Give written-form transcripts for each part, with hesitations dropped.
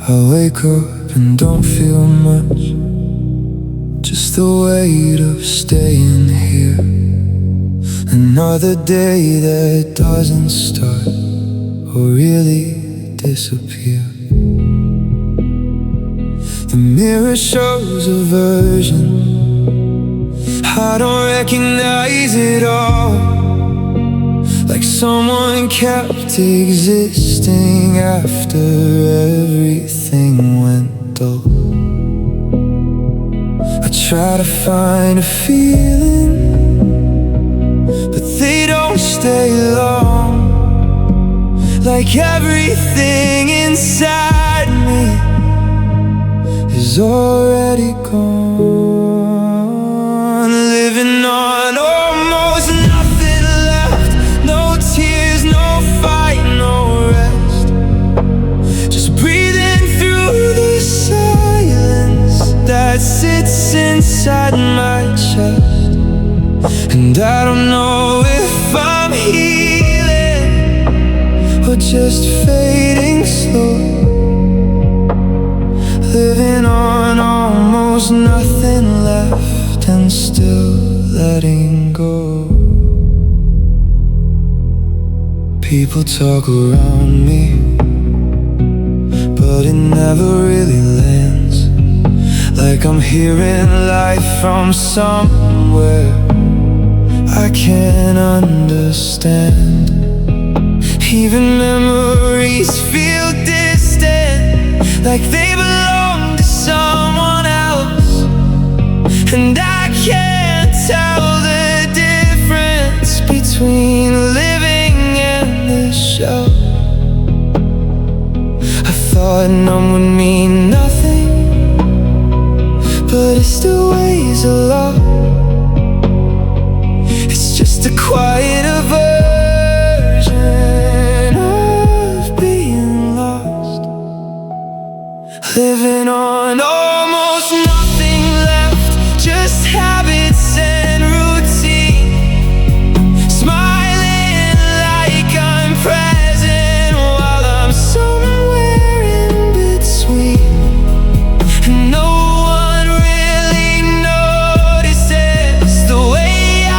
I wake up and don't feel much, just the weight of staying here. Another day that doesn't start or really disappear. The mirror shows a version I don't recognize it all, like someone kept existing after everything went dull. I try to find a feeling, but they don't stay long. Like everything inside me is already gone. Living on almost nothing left. No tears, no fight, no rest. Just breathing through the silence that sits inside my chest. And I don't know if I'm healing or just fading slow. Living on almost nothing left and still letting go. People talk around me, but it never really lands. Like I'm hearing life from somewhere I can't understand. Even memories feel distant, like they belong to someone else. And I can't tell the difference between living and the show. I thought numb would mean nothing, but it still weighs a lot. It's just a quieter version of being lost. Living on almost nothing left, just habits and routine. Smiling like I'm present while I'm somewhere in between. And no one really notices the way I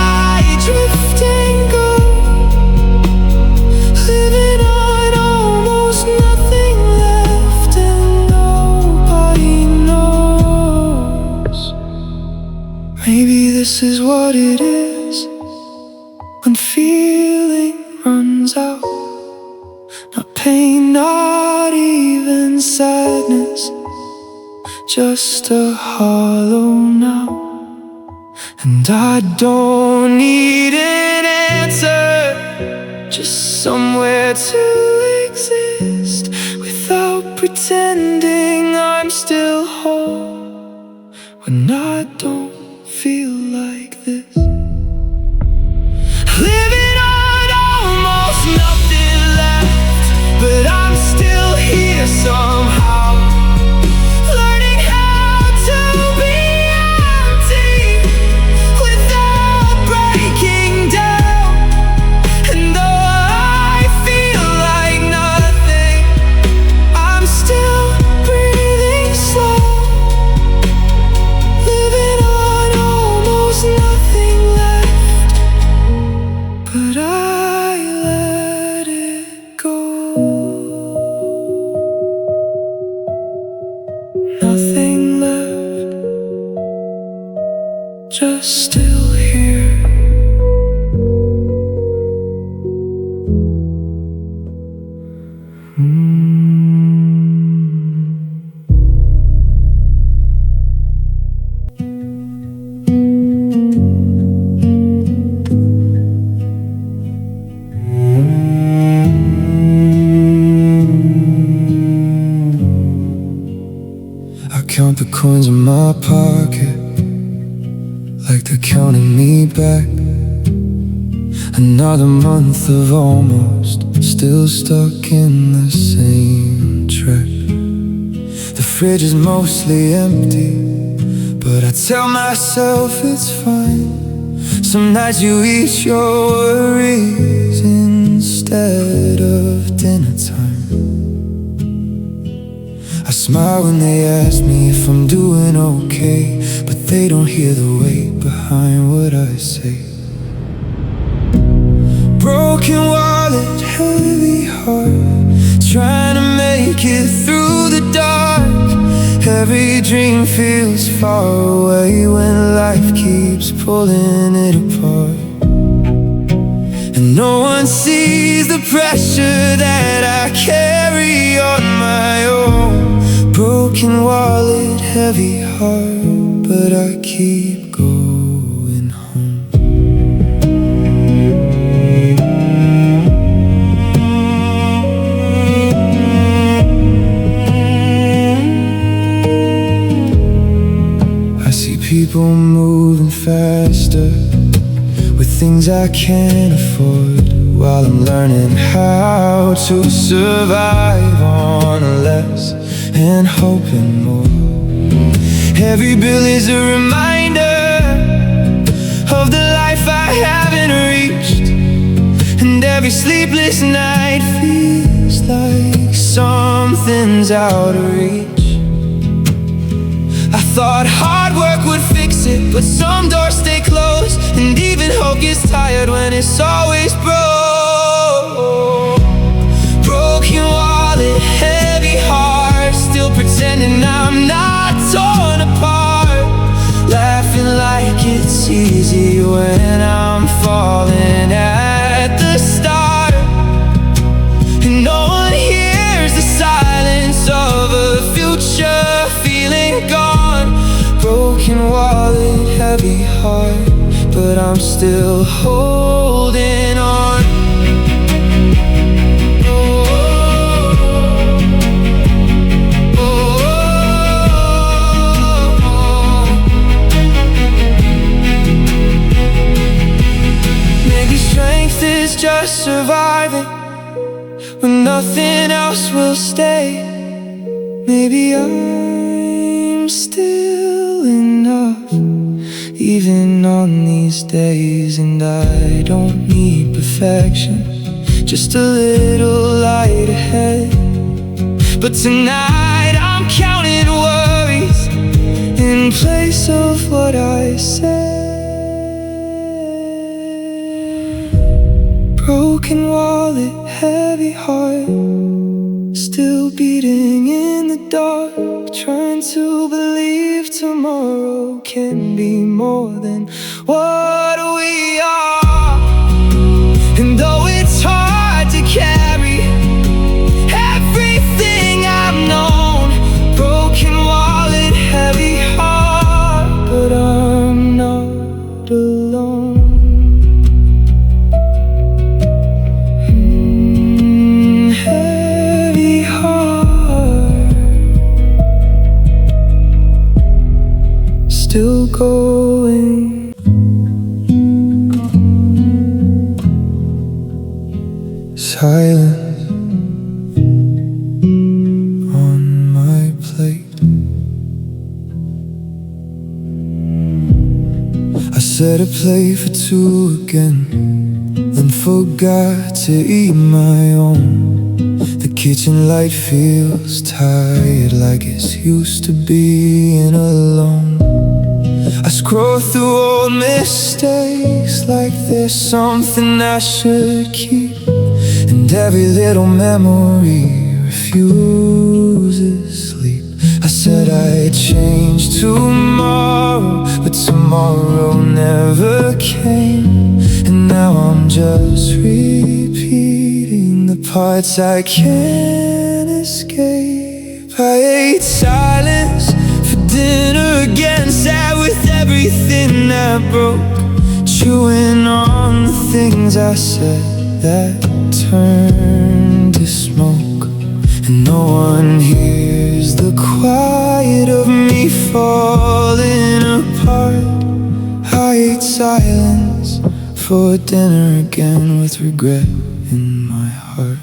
drift and go. Living on almost nothing left and nobody knows. Maybe this is what it is when feeling runs out. Not pain, not even sadness, just a hollow now. And I don't need an answer, just somewhere to exist without pretending I'm still whole when I don't feel like this. Living on almost nothing left, but I'm still here somehow. Learning how to be empty without breaking down. And though I feel like nothing, I'm still breathing slow. Living on almost nothing left, but I let it go. Nothing left, just still here. I count the coins in my pocket like they're counting me back. Another month of almost, still stuck in the same track. The fridge is mostly empty, but I tell myself it's fine. Some nights you eat your worries instead of dinner time. I smile when they ask me if I'm doing okay, but they don't hear the weight behind what I say. Broken wallet, heavy heart, trying to make it through the dark. Every dream feels far away when life keeps pulling it apart. And no one sees the pressure that I carry on my own. Broken wallet, heavy heart, but I keep going home. I see people moving faster with things I can't afford, while I'm learning how to survive on less and hoping more. Every bill is a reminder of the life I haven't reached, and every sleepless night feels like something's out of reach. I thought hard work would fix it, but some doors stay closed, and even hope gets tired when it's always broke. Broken wallet, heavy heart, still pretending I'm not torn apart. Laughing like it's easy when I'm falling at the start. And no one hears the silence of a future feeling gone. Broken wallet, heavy heart, but I'm still holding on. Maybe strength is just surviving when nothing else will stay. Maybe I'm still enough, even on these days. And I don't need perfection, just a little light ahead. But tonight I'm counting worries in place of what I said. Broken wallet, heavy heart, still beating in the dark, trying to believe tomorrow can be more than what we are. And though it's hard to carry everything I've known, broken wallet, heavy heart, but I'm not alone. Heavy heart, still going. Silence on my plate. I set a plate for two again, then forgot to eat my own. The kitchen light feels tired, like it's used to being alone. I scroll through old mistakes like there's something I should keep, and every little memory refuses sleep. I said I'd change tomorrow, but tomorrow never came. And now I'm just repeating the parts I can't escape. I ate silence for dinner again, sat with everything that broke, chewing on the things I said that turned to smoke. And no one hears the quiet of me falling apart. I ate silence for dinner again, with regret in my heart.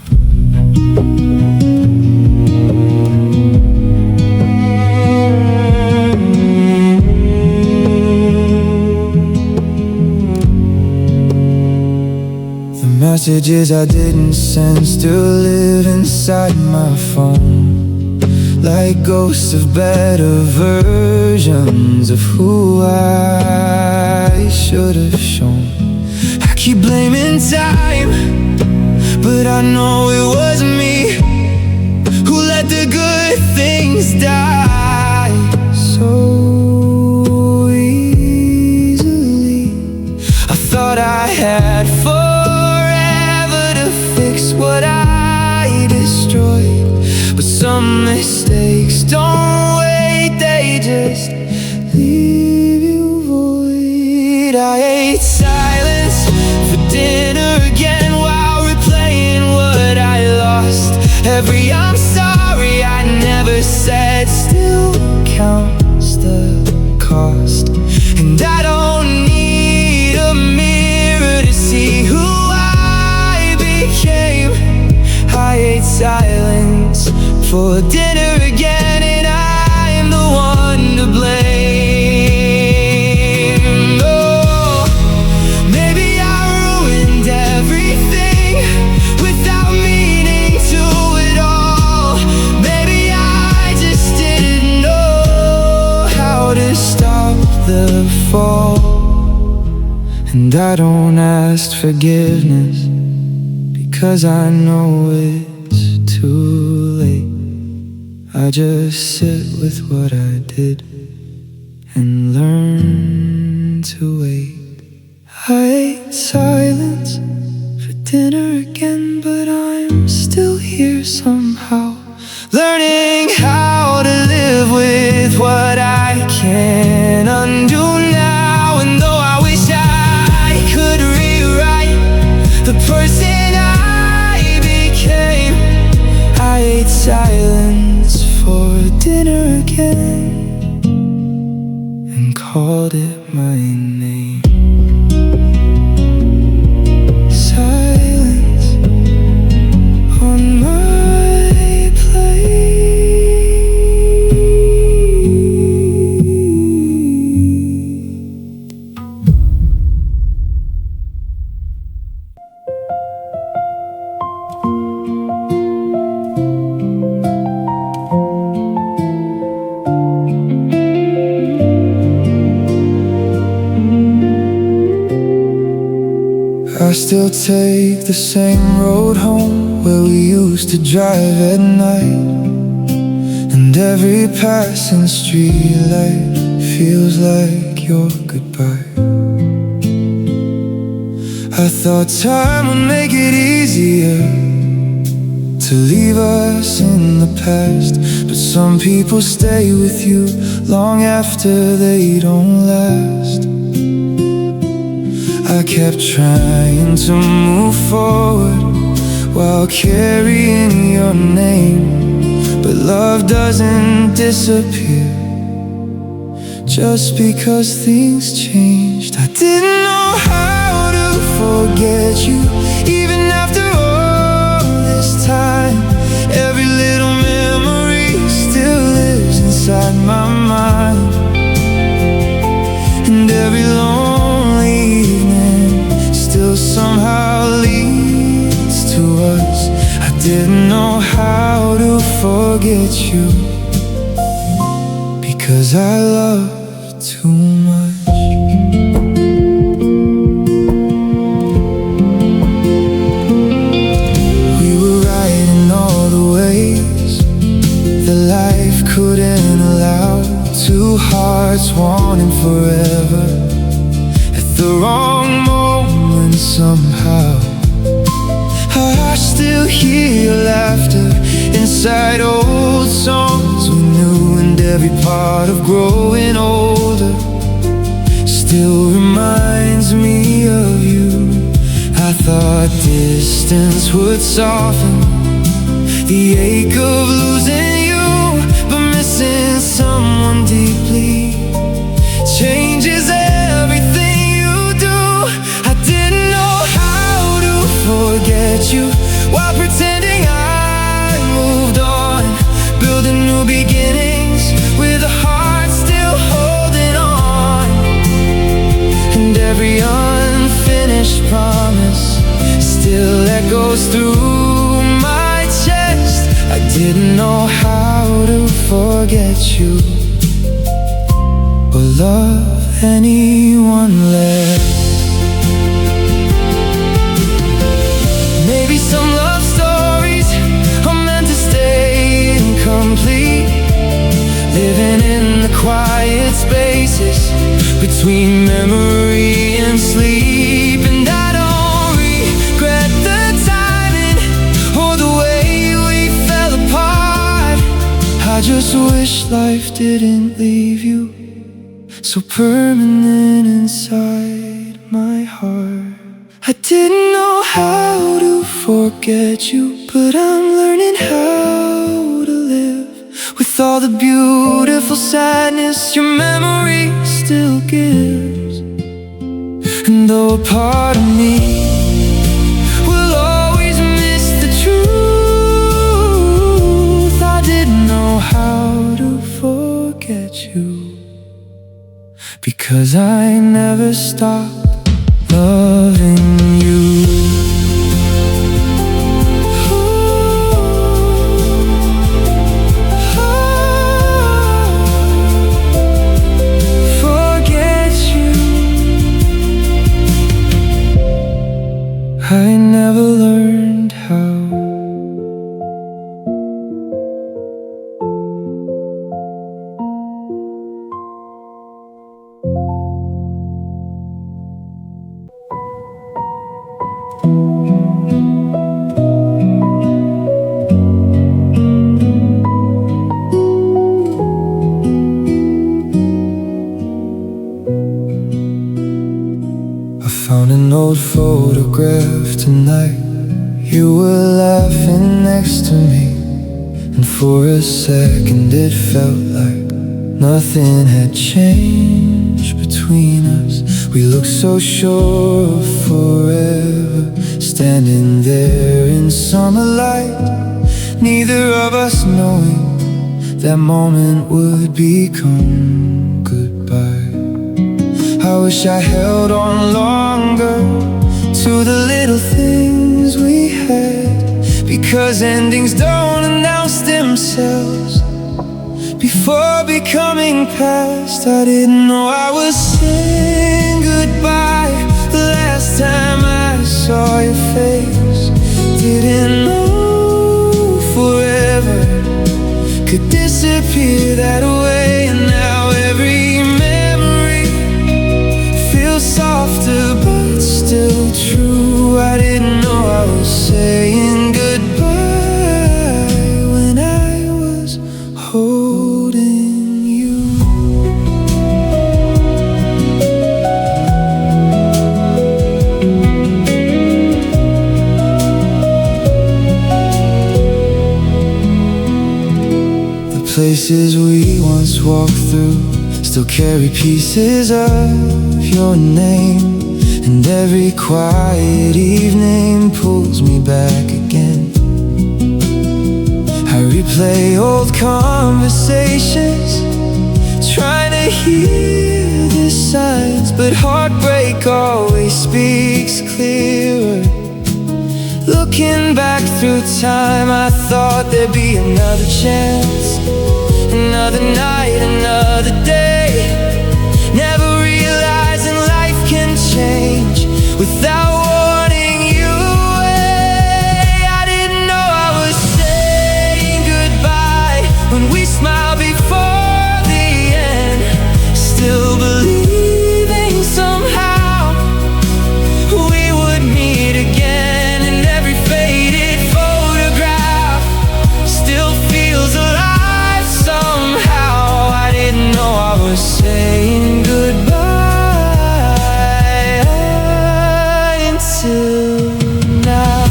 Messages I didn't send still live inside my phone, like ghosts of better versions of who I should have shown. I keep blaming time, but I know it wasn't me who let the good things die so easily. I thought I had forever to fix what I destroyed, but some mistakes don't wait, they just leave you void. I ate silence for dinner again while replaying what I lost. Every I'm sorry I never said still counts the cost. And I don't need a mirror to see who I became. I ate silence for dinner again, and I'm the one to blame. Oh, maybe I ruined everything without meaning to at all. Maybe I just didn't know how to stop the fall. And I don't ask forgiveness, because I know it's too late. I just sit with what I did and learn to wait. I ate silence for dinner again, but I'm still here somehow, learning how to live with what I can't undo now. And though I wish I could rewrite the person I became, I ate silence for dinner again and called it my name. Silence on my plate. I still take the same road home where we used to drive at night, and every passing street light feels like your goodbye. I thought time would make it easier to leave us in the past, but some people stay with you long after they don't last. I kept trying to move forward while carrying your name, but love doesn't disappear just because things changed. I didn't know how to forget you, even after all this time. Every little memory still lives inside my mind, and every lonely evening still somehow leads to us. I didn't know how to forget you, because I love too much. We were right in all the ways that life couldn't allow. Two hearts wanting forever at the wrong moment somehow. I still hear your laughter inside old songs we knew, and every part of growing older still reminds me of you. I thought distance would soften the ache of losing you, but missing someone deeply changes everything you do. I didn't know how to forget you while pretending I moved on, building new beginnings with a heart still holding on, and every unfinished promise still echoes through my chest. I didn't know how to forget you or love anyone less. Maybe some love stories are meant to stay incomplete, living in the quiet spaces between memory and sleep. And I don't regret the timing or the way we fell apart. I just wish life didn't leave you so permanent inside my heart. I didn't know how to forget you, but I'm learning how to live with all the beautiful sadness your memory still gives. And though a part of me will always miss the truth, I didn't know how to forget you, because I never stopped loving you. I never learned how. I found an old photograph tonight. You were laughing next to me, and for a second it felt like nothing had changed between us. We looked so sure of forever, standing there in summer light, neither of us knowing that moment would become goodbye. I wish I held on longer to the little things we had, because endings don't announce themselves before becoming past. I didn't know I was saying goodbye the last time I saw your face. Didn't know forever could disappear that way. And now every softer but still true. I didn't know I was saying goodbye when I was holding you. The places we once walked through still carry pieces of your name, and every quiet evening pulls me back again. I replay old conversations, trying to hear the signs, but heartbreak always speaks clearer. Looking back through time, I thought there'd be another chance, another night, another day. Never realizing life can change without warning you away. I didn't know I was saying goodbye when we smiled before the end, still believing somehow we would meet again. And every faded photograph still feels alive somehow. I didn't know I was saying goodbye until now.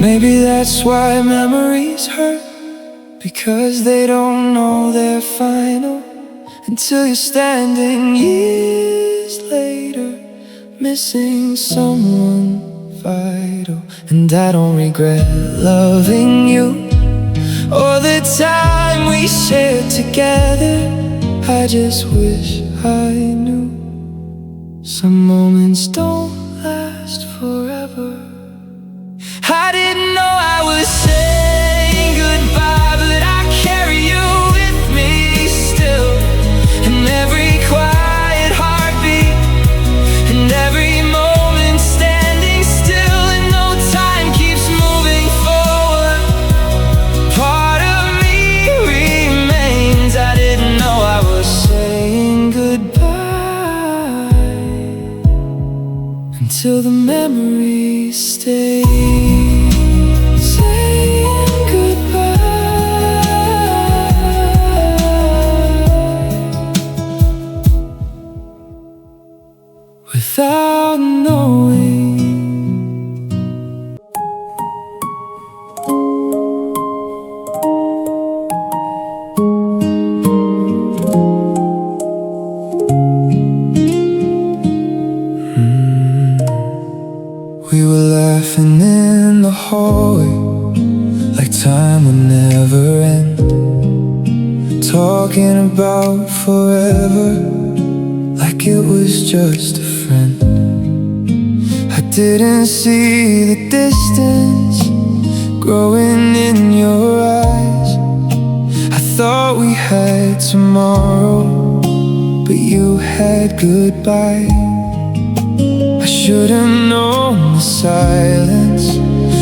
Maybe that's why memories hurt, because they don't know they're final until you're standing years later, missing someone vital. And I don't regret loving you or the time we shared together. I just wish I knew some moments don't last forever. I didn't know I was saying goodbye, but I carry you with me still. And every quiet heartbeat, and every moment standing still, and no time keeps moving forward. Part of me remains. I didn't know I was saying goodbye until the memories stay. Saying goodbye without knowing. We were laughing in the hallway like time would never end, talking about forever like it was just a friend. I didn't see the distance growing in your eyes. I thought we had tomorrow, but you had goodbye. I should've known the silence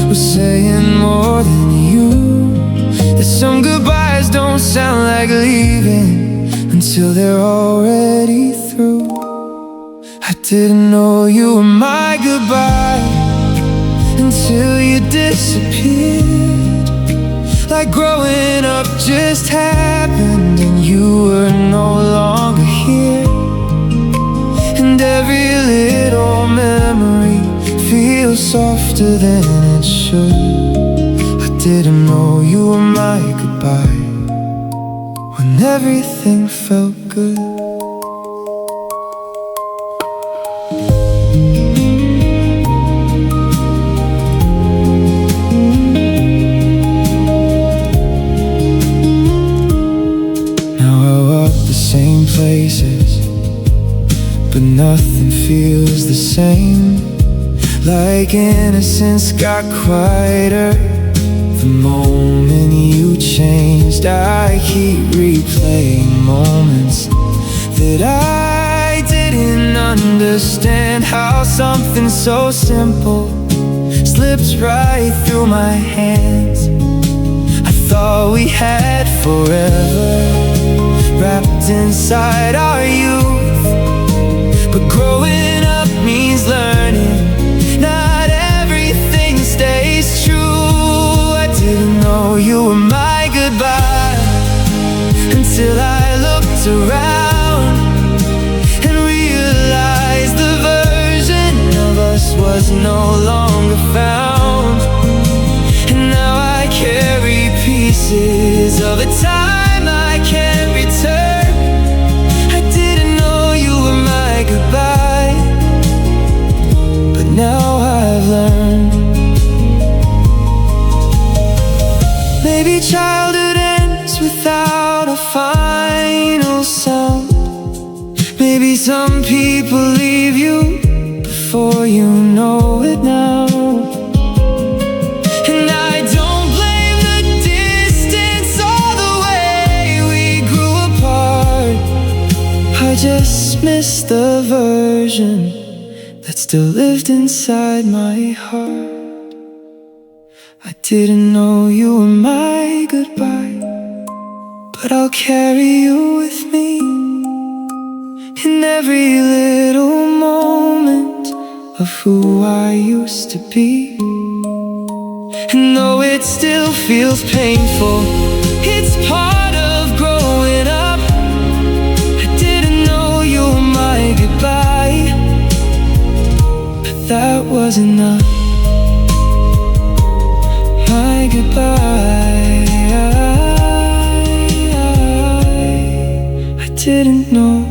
was saying more than you, that some goodbyes don't sound like leaving until they're already through. I didn't know you were my goodbye until you disappeared. Like growing up just happened and you were no longer here. And every little memory feels softer than it should. I didn't know you were my goodbye when everything felt good. Now I walk the same places, but nothing feels the same. Like innocence got quieter the moment you changed. I keep replaying moments that I didn't understand. How something so simple slips right through my hands. I thought we had forever wrapped inside our youth, but growing up means learning not everything stays true. I didn't know you were my goodbye until I looked around and realized the version of us was no longer found. And now I carry pieces of a time I can't return. I didn't know you were my goodbye, but now I've learned. Maybe childhood ends without a final sound. Maybe some people leave you before you know it now. And I don't blame the distance or the way we grew apart. I just miss the version that still lived inside my heart. I didn't know you were my goodbye, but I'll carry you with me in every little moment of who I used to be. And though it still feels painful, it's part of growing up. I didn't know you were my goodbye, but that was enough. My goodbye, I didn't know.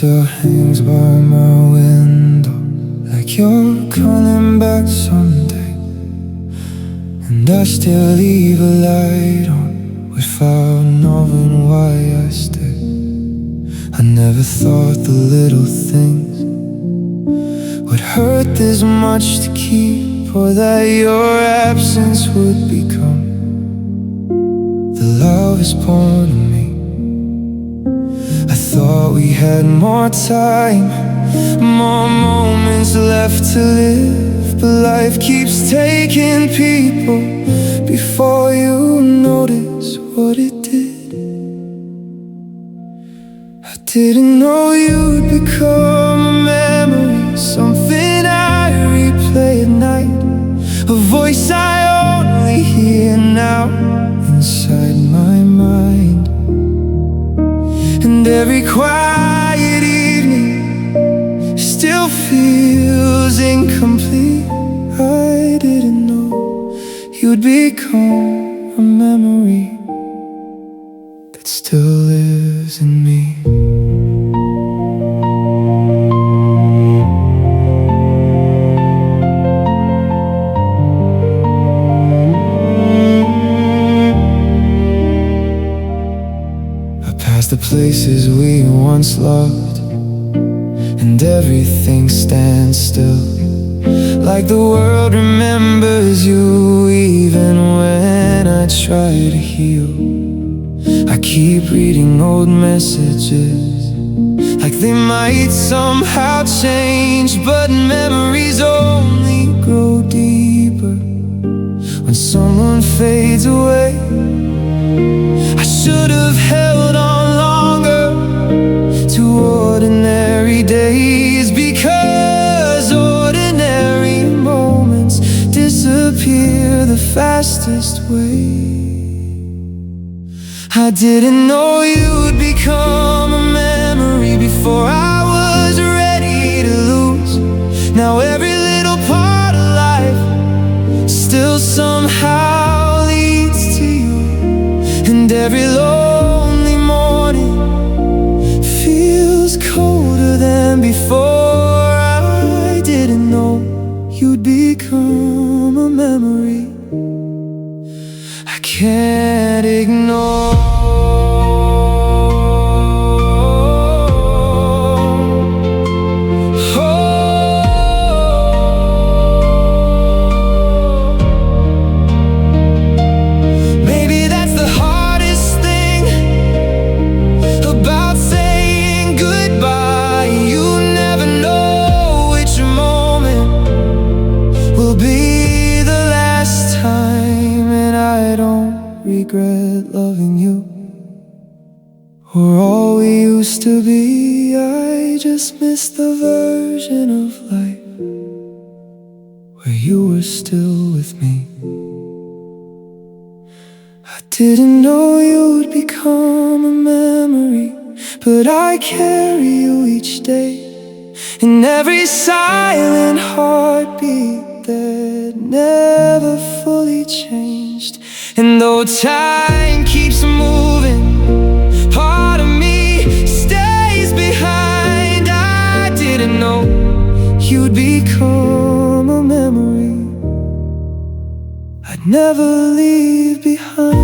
still hangs by my window, like you're coming back someday. And I still leave a light on without knowing why I stay. I never thought the little things would hurt this much to keep, or that your absence would become the love is born in me. I thought we had more time, more moments left to live, but life keeps taking people before you notice what it did. I didn't know you'd become a memory, something I replay at night, a voice I only hear now inside my mind. And every quiet evening still feels incomplete. I didn't know you'd become a memory that still lives in me. The places we once loved, and everything stands still, like the world remembers you even when I try to heal. I keep reading old messages, like they might somehow change, but memories only grow deeper when someone fades away. I should have held on to ordinary days, because ordinary moments disappear the fastest way. I didn't know you'd become a memory before I was ready to lose. Now every little part of life still somehow leads to you, and every lonely morning feels colder than before. I didn't know you'd become a memory I can't ignore. Regret loving you, or all we used to be. I just miss the version of life where you were still with me. I didn't know you'd become a memory, but I carry you each day, in every silent heartbeat that never fully changed. And though time keeps moving, part of me stays behind. I didn't know you'd become a memory I'd never leave behind.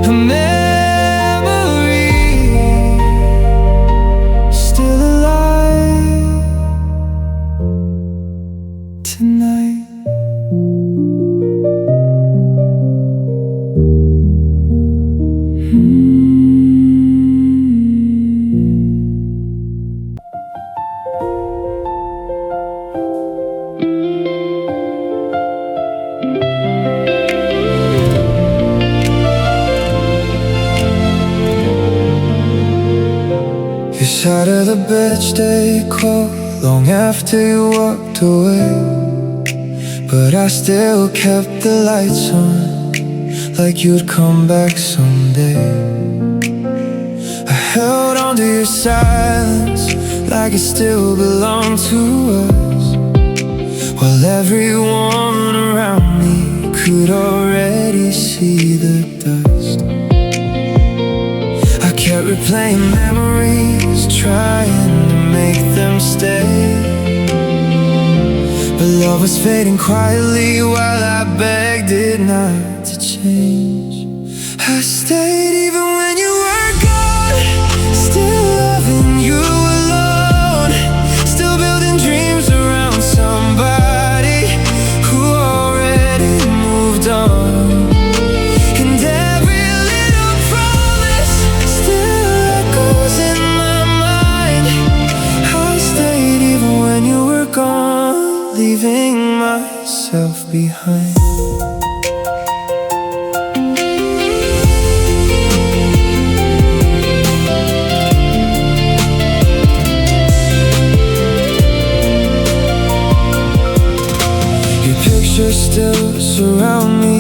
A memory still alive tonight. Your side of the bed stayed cold long after you walked away, but I still kept the lights on, like you'd come back someday. I held on to your silence, like it still belonged to us, while everyone around me could already see the dust. replaying memories, trying to make them stay. But love was fading quietly while I begged it not to change. I stayed even when you were gone, still loving you alone, still building dreams around somebody who already moved on. And every little promise still echoes in my mind. I stayed even when you were gone, leaving myself behind. Pictures still surround me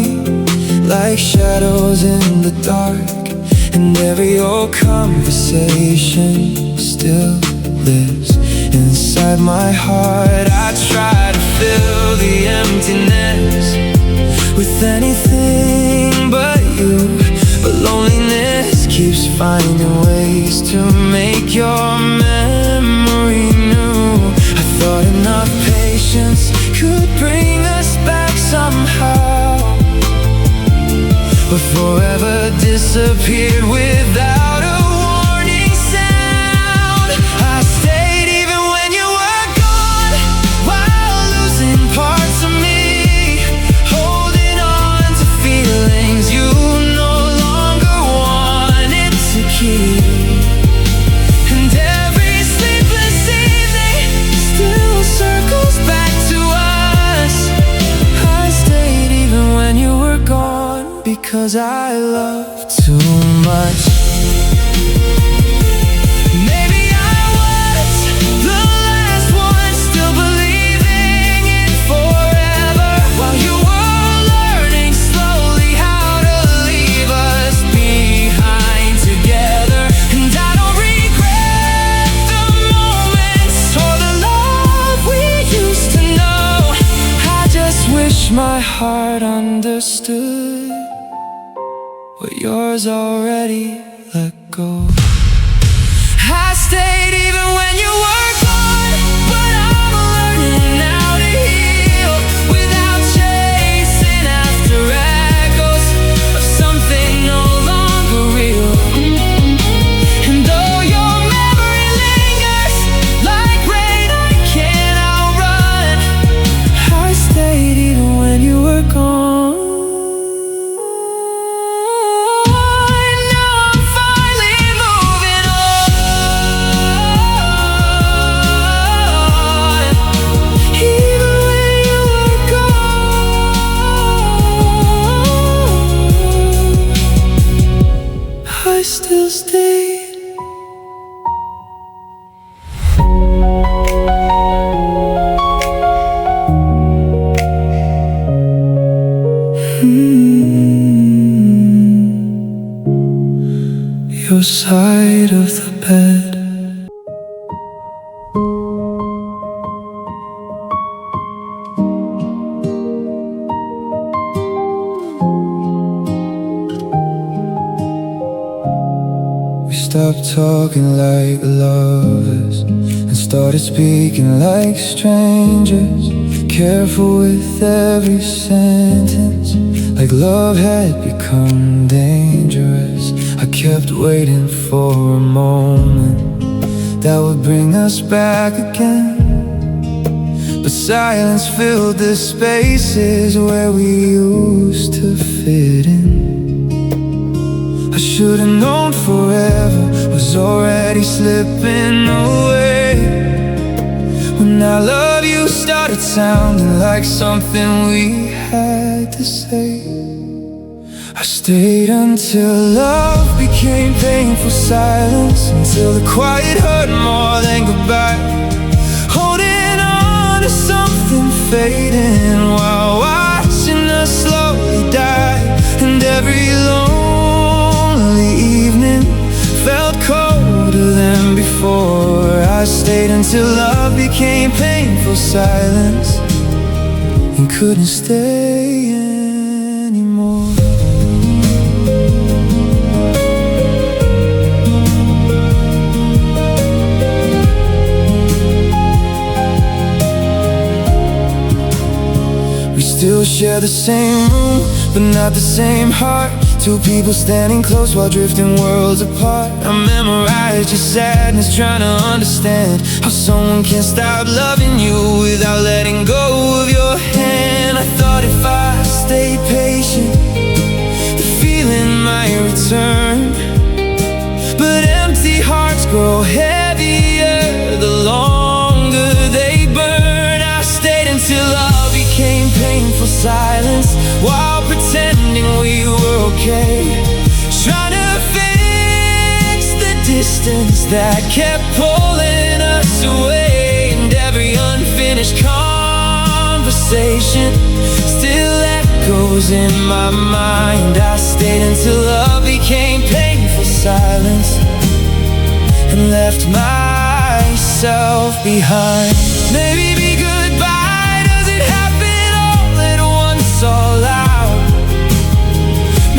like shadows in the dark, and every old conversation still lives inside my heart. I try to fill the emptiness with anything but you, but loneliness keeps finding ways to make your memory new. I thought enough patience could bring us back somehow, but forever disappeared without a warning sound. I stayed even when you were gone, while losing parts of me, holding on to feelings you no longer wanted to keep. And every sleepless evening still circles back to us. I stayed even when you were gone, because I love too much. Maybe I was the last one still believing in forever, while you were learning slowly how to leave us behind together. And I don't regret the moments or the love we used to know. I just wish my heart understood what yours already let go. I stayed even when you were gone, but I'm learning now to heal without chasing after echoes of something no longer real. And though your memory lingers like rain I can't outrun, I stayed even when you were gone. I still stayed. Your side of the bed. Stopped talking like lovers and started speaking like strangers. Careful with every sentence, like love had become dangerous. I kept waiting for a moment that would bring us back again, but silence filled the spaces where we used to fit in. I should've known forever was already slipping away, when I love you started sounding like something we had to say. I stayed until love became painful silence, until the quiet hurt more than goodbye, holding on to something fading while watching us slowly die. And every lonely evening felt colder than before. I stayed until love became painful silence and couldn't stay anymore. still share the same room, but not the same heart. Two people standing close while drifting worlds apart. I memorize your sadness, trying to understand how someone can stop loving you without letting go of your hand. I thought if I stay patient, the feeling might return, but empty hearts grow heavier the longer they burn. I stayed until love became painful silence, while pretending we were okay, trying to fix the distance that kept pulling us away. And every unfinished conversation still echoes in my mind. I stayed until love became painful silence and left myself behind. Maybe be goodbye doesn't happen all at once, all out.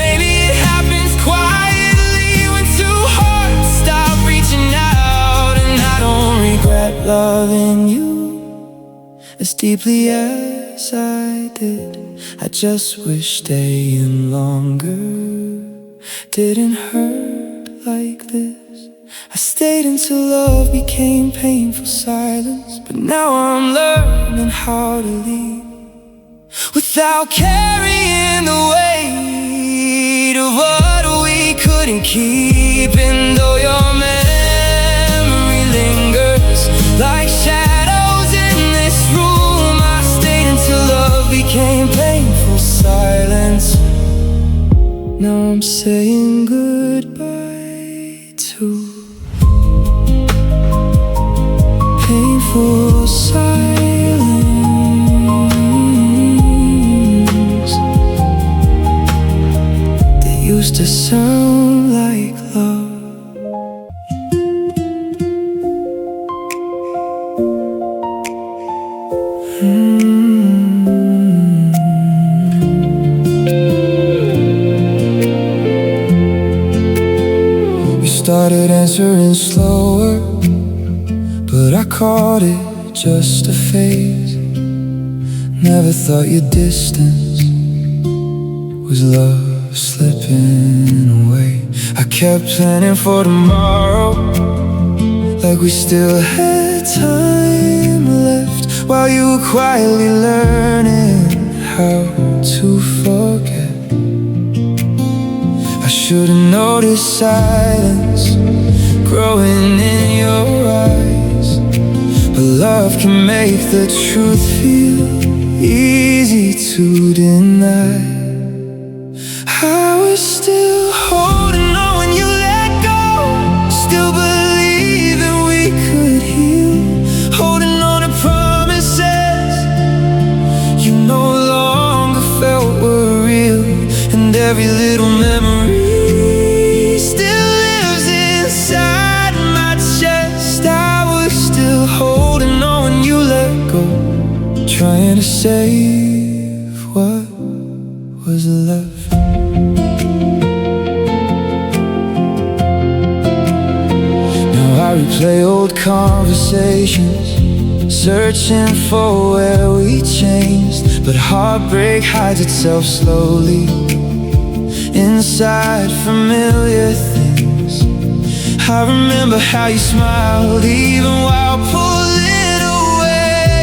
Maybe it happens quietly when two hearts stop reaching out. And I don't regret loving you as deeply as I did. I just wish staying longer didn't hurt like this. I stayed until love became painful silence, but now I'm learning how to leave without carrying the weight of what we couldn't keep. And though your memory lingers like shadows in this room, I stayed until love became painful silence. Now I'm saying goodbye to painful silence that used to sound like love. You started answering slower, but I caught it just a phase. Never thought your distance was love slipping away. I kept planning for tomorrow, like we still had time left, while you were quietly learning how to forget. I should've noticed silence growing in your eyes, but love can make the truth feel easy to deny. I was still holding on when you let go, still believing we could heal, holding on to promises you no longer felt were real. And every little memory still lives inside my chest. I was still holding on when you let go, trying to save what was left. Now I replay old conversations, searching for where we changed, but heartbreak hides itself slowly inside familiar things. I remember how you smiled even while pulling away,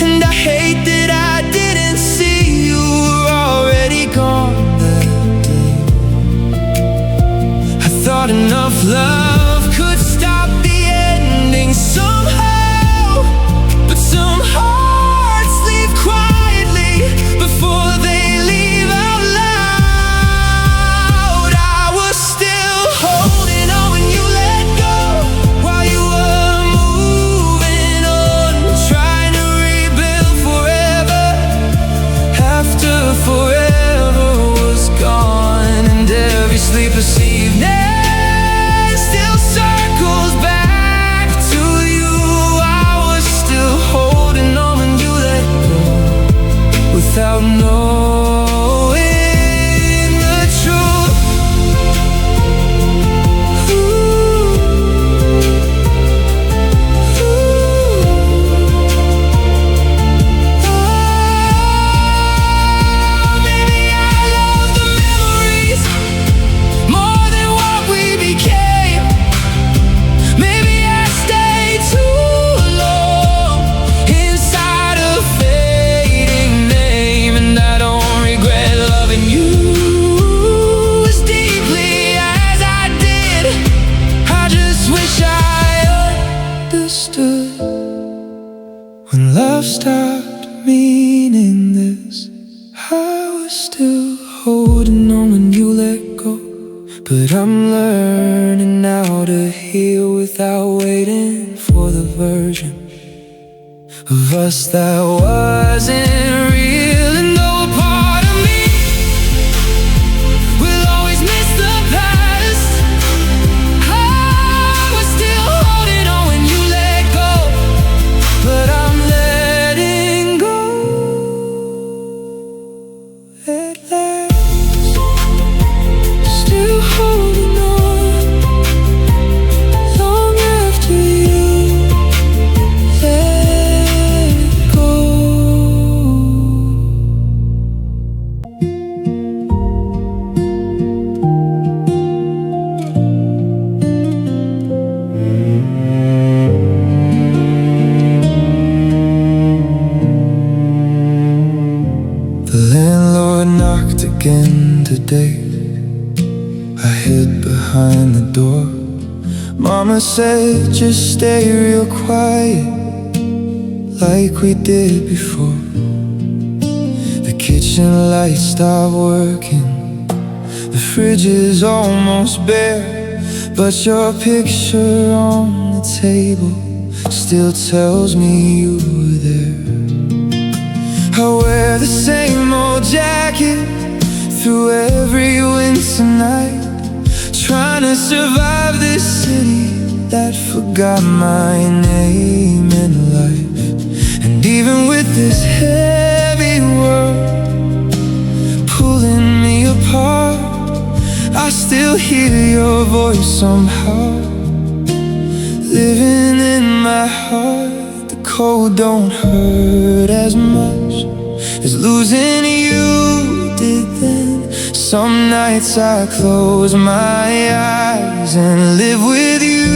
and I hate that I didn't see you were already gone that day. I thought enough love could stop the ending somehow, but some hearts leave quietly before they leave out loud. I was still holding on when you let go, while you were moving When love stopped meaning this, I was still holding on when you let go. But I'm learning now to heal without waiting for the version of us that wasn't real. And though a part of me will always miss the past, I was still holding on when you let go. But I'm letting go at last. Still holding on long after you let go. The landlord knocked again today. I hid behind the door. Mama said just stay real quiet, like we did before. The kitchen lights stopped working, the fridge is almost bare, but your picture on the table still tells me you were there. I wear the same old jacket through every winter night, trying to survive this city that forgot my name in life. And even with this heavy world pulling me apart, I still hear your voice somehow, living in my heart. The cold don't hurt as much as losing you did then. Some nights I close my eyes and live with you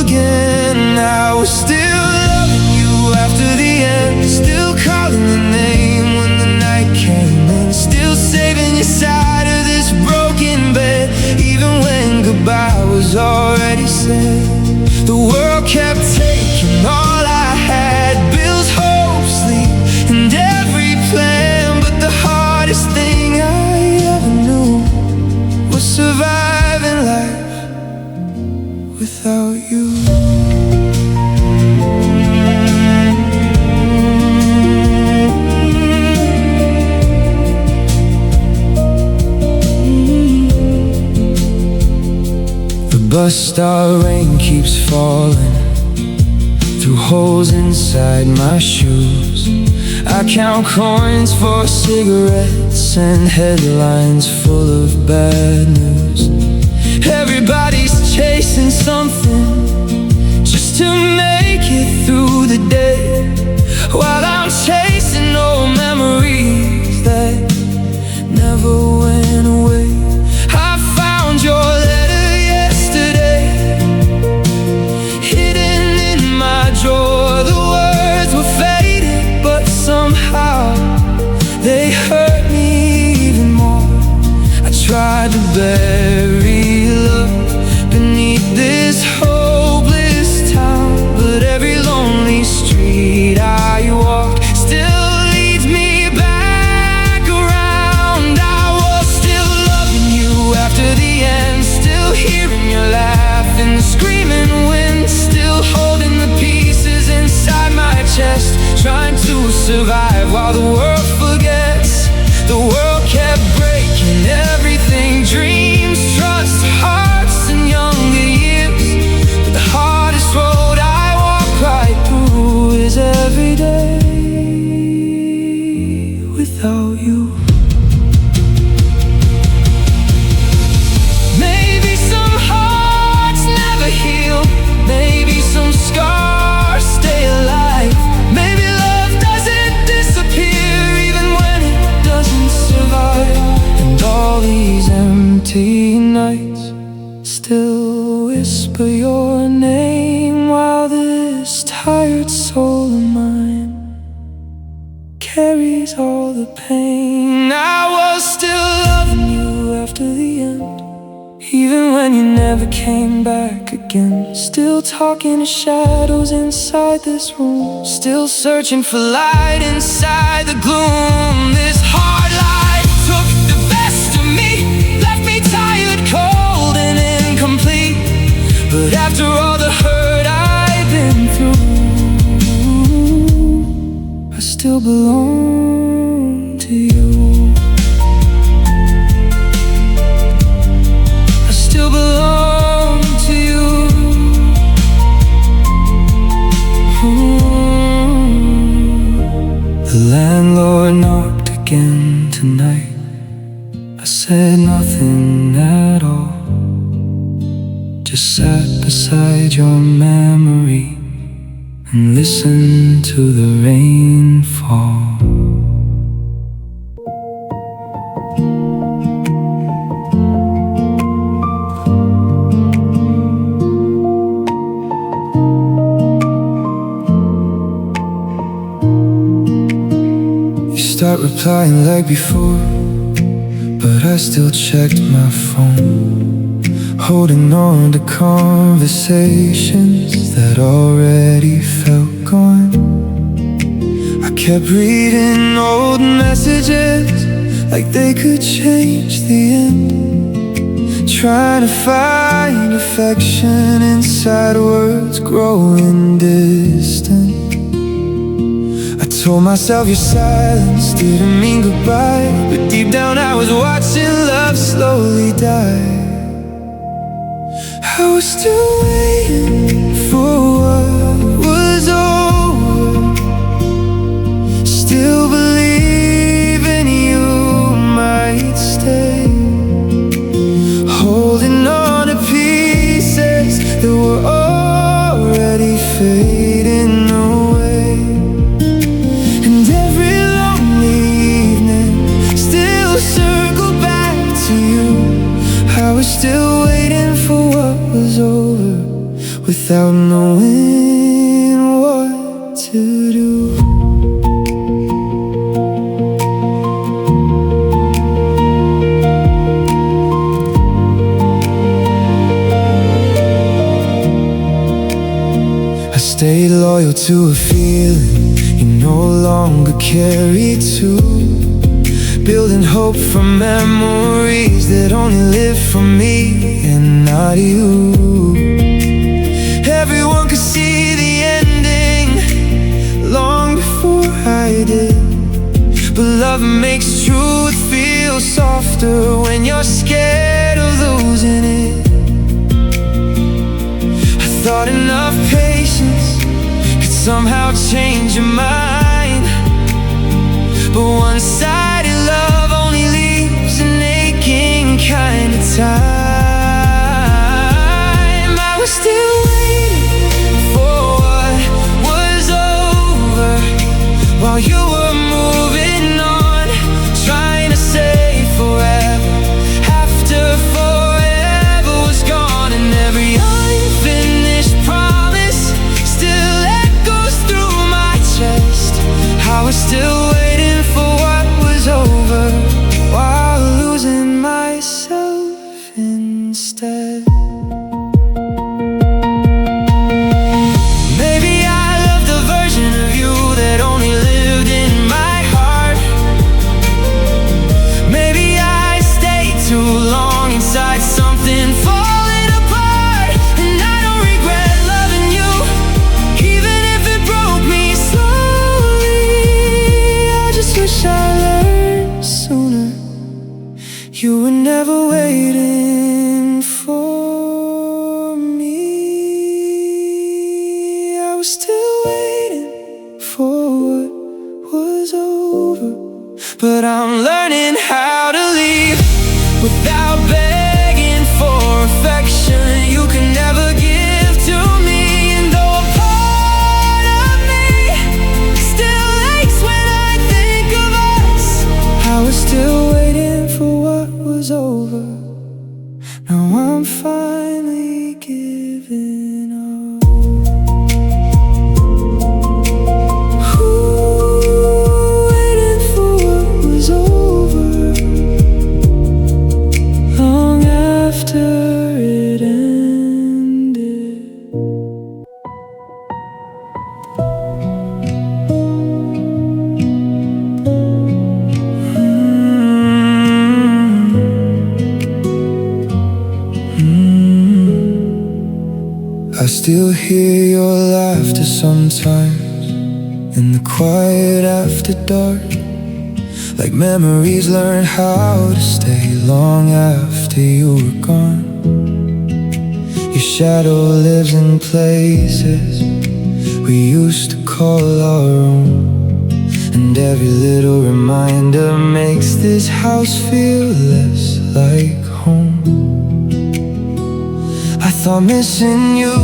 again. I was still loving you after the end, still calling your name when the night came in, still saving your side of this broken bed, even when goodbye was already said. The world kept taking all I had, bills, hope, sleep, and every plan. But the hardest thing I ever knew was surviving life without you. The bus stop rain keeps falling through holes inside my shoes. I count coins for cigarettes and headlines full of bad news. Everybody's chasing something just to make it through the day, while I'm chasing old memories that never went away. I found your letter yesterday, hidden in my drawer. The words were faded, but somehow they hurt me even more. I tried to bury love beneath this hopeless town, but every lonely street I walk still leads me back around. I was still loving you after the end, still hearing your laugh in the screaming wind, still holding the pieces inside my chest, trying to survive while the world forgets. The world kept breaking everything, dreams, trust, hearts, and younger years. But the hardest road I walk right through is every day without you. Maybe some hearts never heal, maybe some scars stay alive, maybe love doesn't disappear even when it doesn't survive. And all these empty nights still whisper your name, while this tired soul of mine carries all the pain. I was still loving you after the end, Even when you never came back again. Still talking to shadows inside this room. Still searching for light inside the gloom. This hard life took the best of me, left me tired, cold and incomplete. But after all the hurt I've been through, I still belong to you. The landlord knocked again tonight. I said nothing at all, just sat beside your memory and listened to the rain fall. Start replying like before, but I still checked my phone, holding on to conversations that already felt gone. I kept reading old messages like they could change the end, trying to find affection inside words growing distant. I told myself your silence didn't mean goodbye, but deep down I was watching love slowly die. I was still waiting for what was over, still believing you might stay, holding on to pieces that were already fading away. I was still waiting for what was over, without knowing what to do. I stayed loyal to a feeling you no longer carry to, building hope from memories that only live for me and not you. Everyone could see the ending long before I did, but love makes truth feel softer when you're scared of losing it. I thought enough patience could somehow change your mind, but one-sided love only leaves an aching kind of time. I was still waiting for what was over, while you were moving on, trying to say forever, after forever was gone. And every unfinished promise still echoes through my chest. I was still waiting for what was over, while losing myself instead. Maybe I loved a version of you that only lived in my heart. Maybe I stayed too long inside something falling apart, and I don't regret loving you, even if it broke me slowly. I just wish I learned sooner you were never waiting for me. I was still waiting for what was over, but I'm learning how to leave without begging for affection you can never give to me. And though a part of me still aches when I think of us, I was still waiting for what was over. Now I'm finally giving up. Waiting for what was over. still hear your laughter sometimes in the quiet after dark, like memories learn how to stay long after you were gone. Your shadow lives in places we used to call our own, and every little reminder makes this house feel less like home. I thought missing you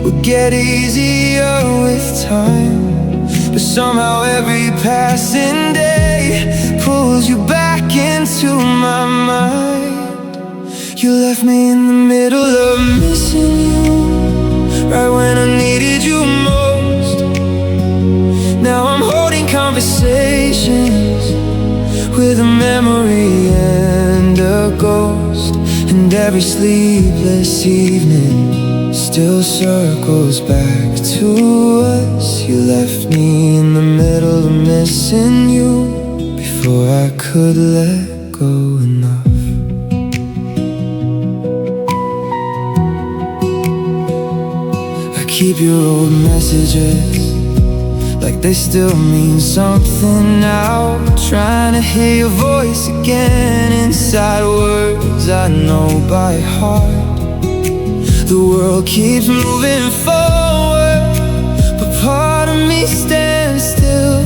would get easier with time, but somehow every passing day pulls you back into my mind. You left me in the middle of missing you, right when I needed you most. Now I'm holding conversations with a memory and a ghost, and every sleepless evening still circles back to us. You left me in the middle of missing you before I could let go enough. I keep your old messages like they still mean something now, trying to hear your voice again inside words I know by heart. The world keeps moving forward, but part of me stands still.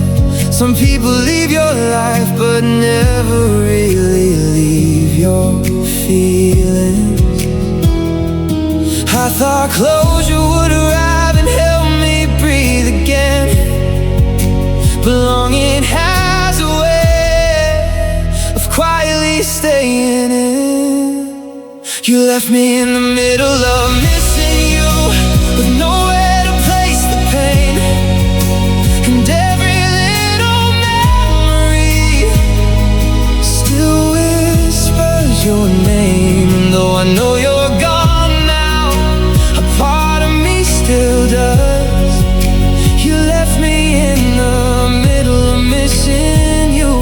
Some people leave your life, but never really leave your feelings. I thought closure would arrive and help me breathe again, but longing has a way of quietly staying in. You left me in the middle of missing you, with nowhere to place the pain, and every little memory still whispers your name. And though I know you're gone now, a part of me still does. You left me in the middle of missing you,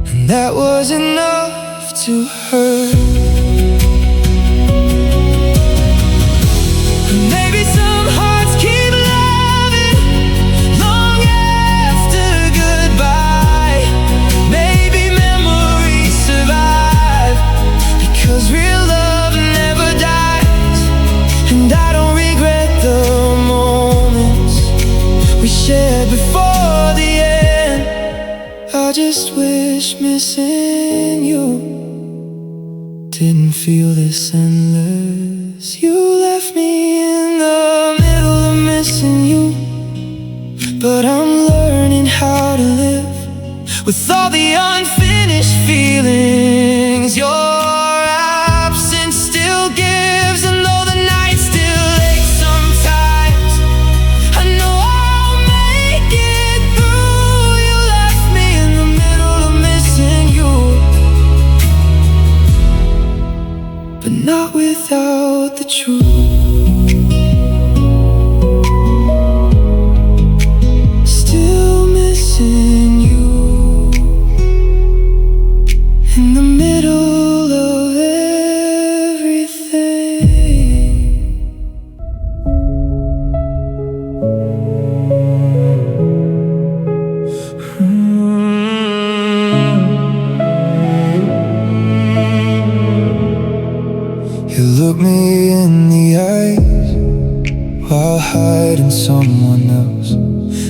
and that was enough to hurt. Maybe some hearts keep loving long after goodbye. Maybe memories survive because real love never dies. And I don't regret the moments we shared before the end. I just wish missing you didn't feel this endless. You left me in the middle of missing you, but I'm learning how to live with all the unfinished feelings your absence still gives. And though the night still aches sometimes, I know I'll make it through. You left me in the middle of missing you, but not without the truth. Still missing you in the middle of everything. You look me in the eyes while hiding someone else,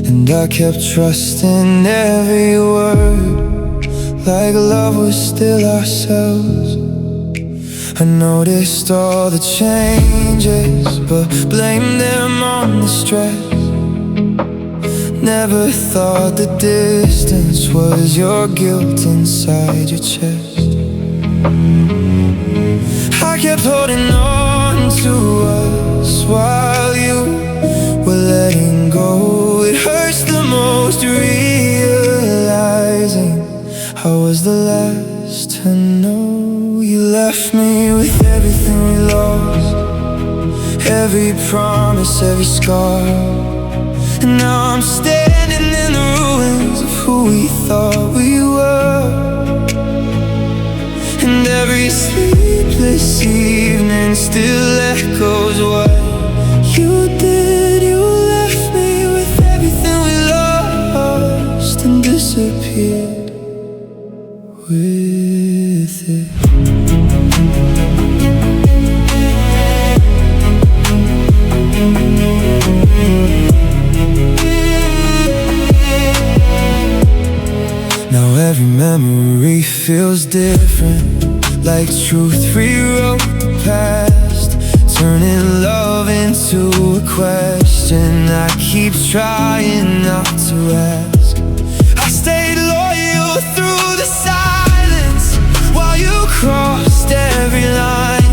and I kept trusting every word, like love was still ourselves. I noticed all the changes, but blamed them on the stress. Never thought the distance was your guilt inside your chest. I kept holding on to us while you were letting go. It hurts the most realizing I was the last to know. You left me with everything we lost, every promise, every scar. And now I'm standing in the ruins of who we thought we were. And every sleepless evening and still echoes what you did. You left me with everything we lost and disappeared with it. Now every memory feels different, like truth rewrote the past, turning love into a question I keep trying not to ask. I stayed loyal through the silence while you crossed every line,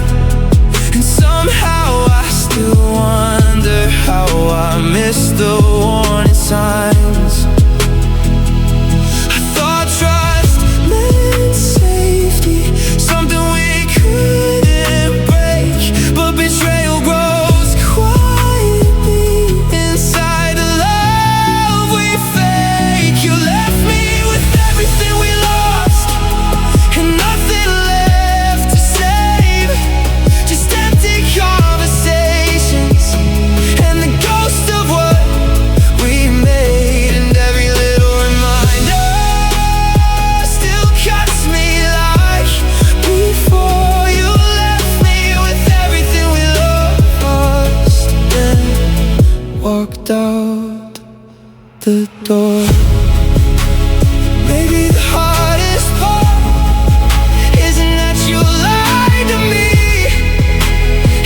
and somehow I still wonder how I missed the warning signs. Walked out the door. Maybe the hardest part isn't that you lied to me,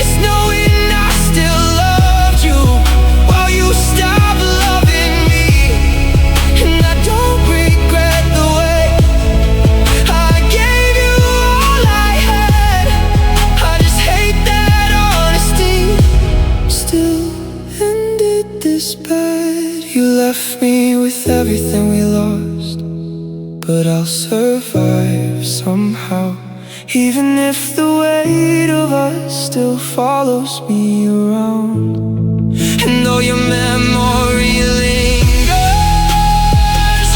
it's knowing I still loved you while you stopped loving me. And I don't regret the way I gave you all I had. I just hate that honesty still this bad. You left me with everything we lost, but I'll survive somehow, even if the weight of us still follows me around. And though your memory lingers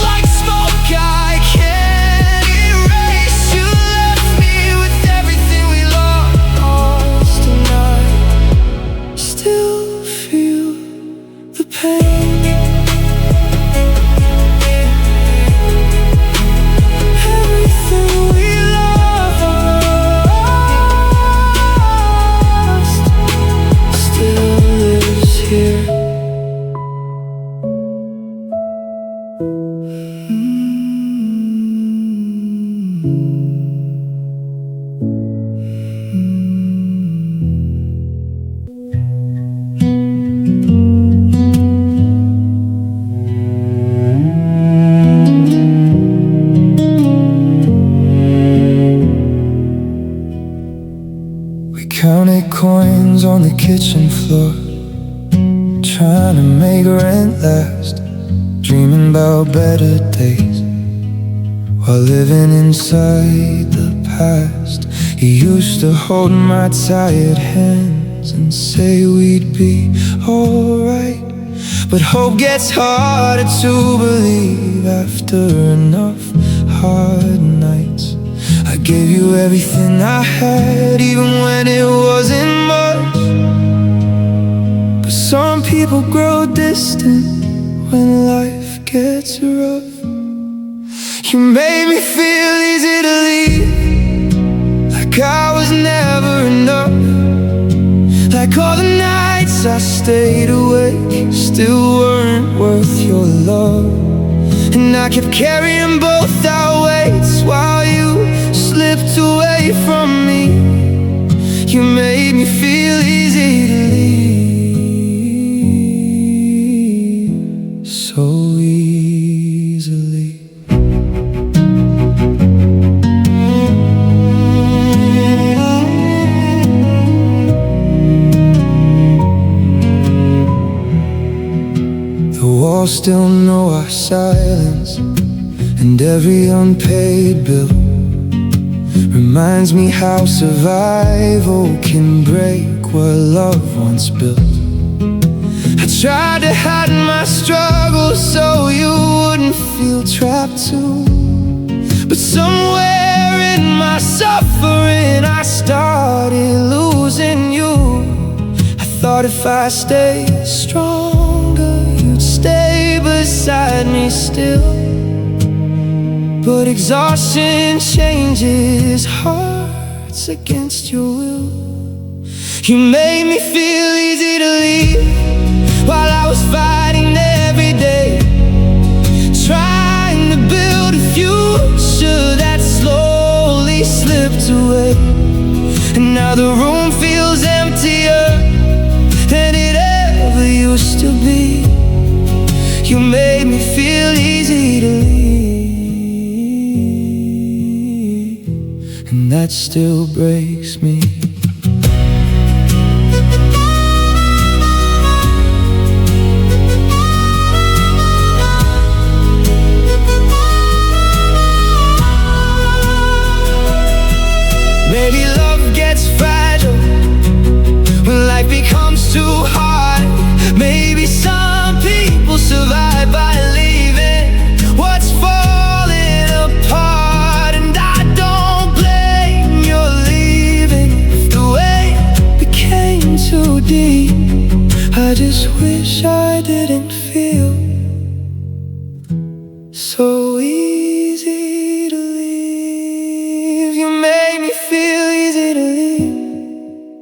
like smoke I can't erase, you left me with everything we lost, and I still feel the pain. Everything we lost still lives here. Counted coins on the kitchen floor, trying to make rent last, dreaming about better days while living inside the past. You used to hold my tired hands and say we'd be alright, but hope gets harder to believe after enough hard nights. I gave you everything I had, even when it wasn't much. But some people grow distant when life gets rough. You made me feel easy to leave, like I was never enough, like all the nights I stayed awake still weren't worth your love. And I kept carrying both our weights while you slipped away from me. You made me feel easy to leave so easily. The walls still know our silence, and every unpaid bill reminds me how survival can break what love once built. I tried to hide my struggles so you wouldn't feel trapped too, but somewhere in my suffering I started losing thought if I stay stronger, you'd stay beside me still. But exhaustion changes hearts against your will. You made me feel easy to leave while I was fighting every day, trying to build a future that slowly slipped away. And now the room feels emptier than it ever used to be. You made me feel easy to leave, and that still breaks me. Maybe love gets fragile when life becomes too hard. Maybe some people survive by leaving what's falling apart. And I don't blame your leaving if the weight became too deep. I just wish I didn't feel so easy to leave. You made me feel easy to leave,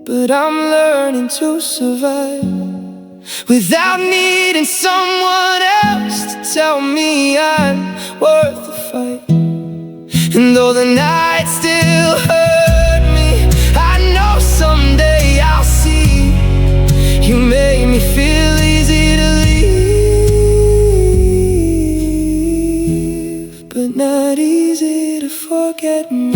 but I'm learning to survive without needing someone else to tell me I'm worth the fight. And though the night still hurt me, I know someday I'll see. You made me feel easy to leave, but not easy to forget me.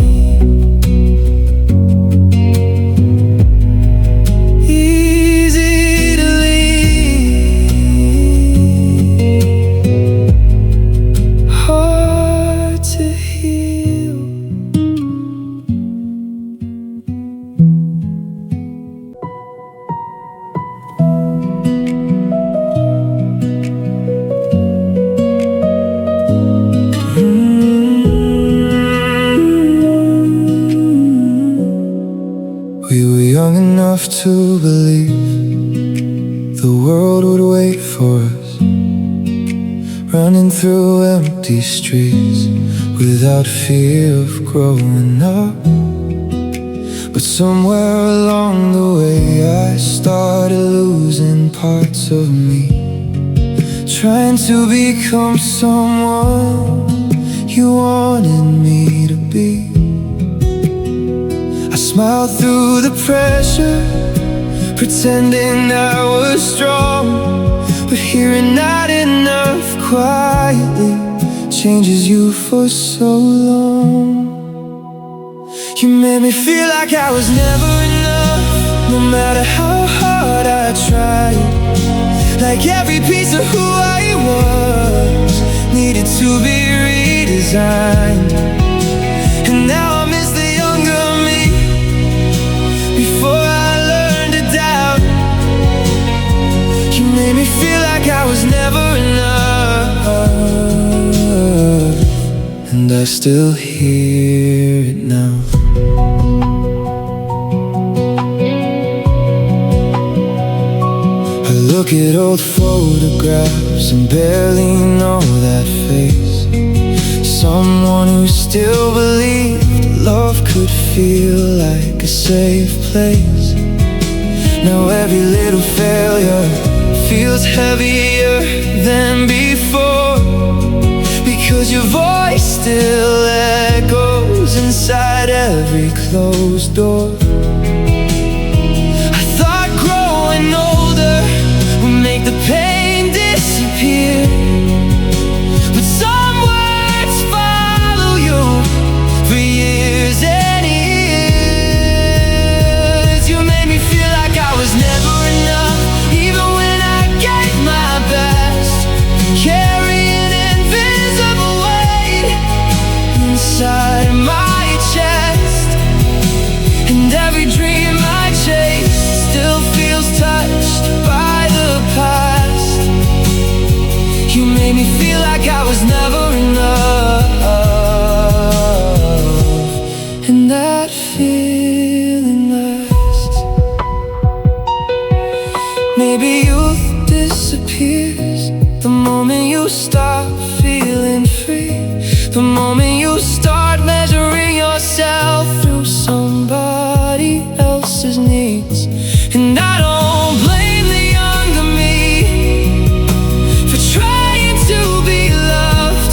We were young enough to believe the world would wait for us, running through empty streets without fear of growing up. But somewhere along the way I started losing parts of me, trying to become someone you wanted me to be. I smiled through the pressure, pretending I was strong, but hearing not enough quietly changes you for so long. You made me feel like I was never enough, no matter how hard I tried. Like every piece of who I was needed to be redesigned. And now I miss the younger me, before I learned to doubt. You made me feel like I was never enough, and I still hear it now. I look at old photographs and barely know that face. Someone who still believed love could feel like a safe place. Now every little failure feels heavier than before, because your voice still echoes inside every closed door. I thought growing older would make the pain disappear, but some words follow you for years and years. You made me feel like I was never enough, even when I gave my best, carrying invisible weight inside my chest. And every dream I chase still feels touched by the past. You made me feel like I was never enough, and that feeling lasts. moment you stop feeling free, the moment you start measuring yourself through somebody else's needs. And I don't blame the younger me for trying to be loved.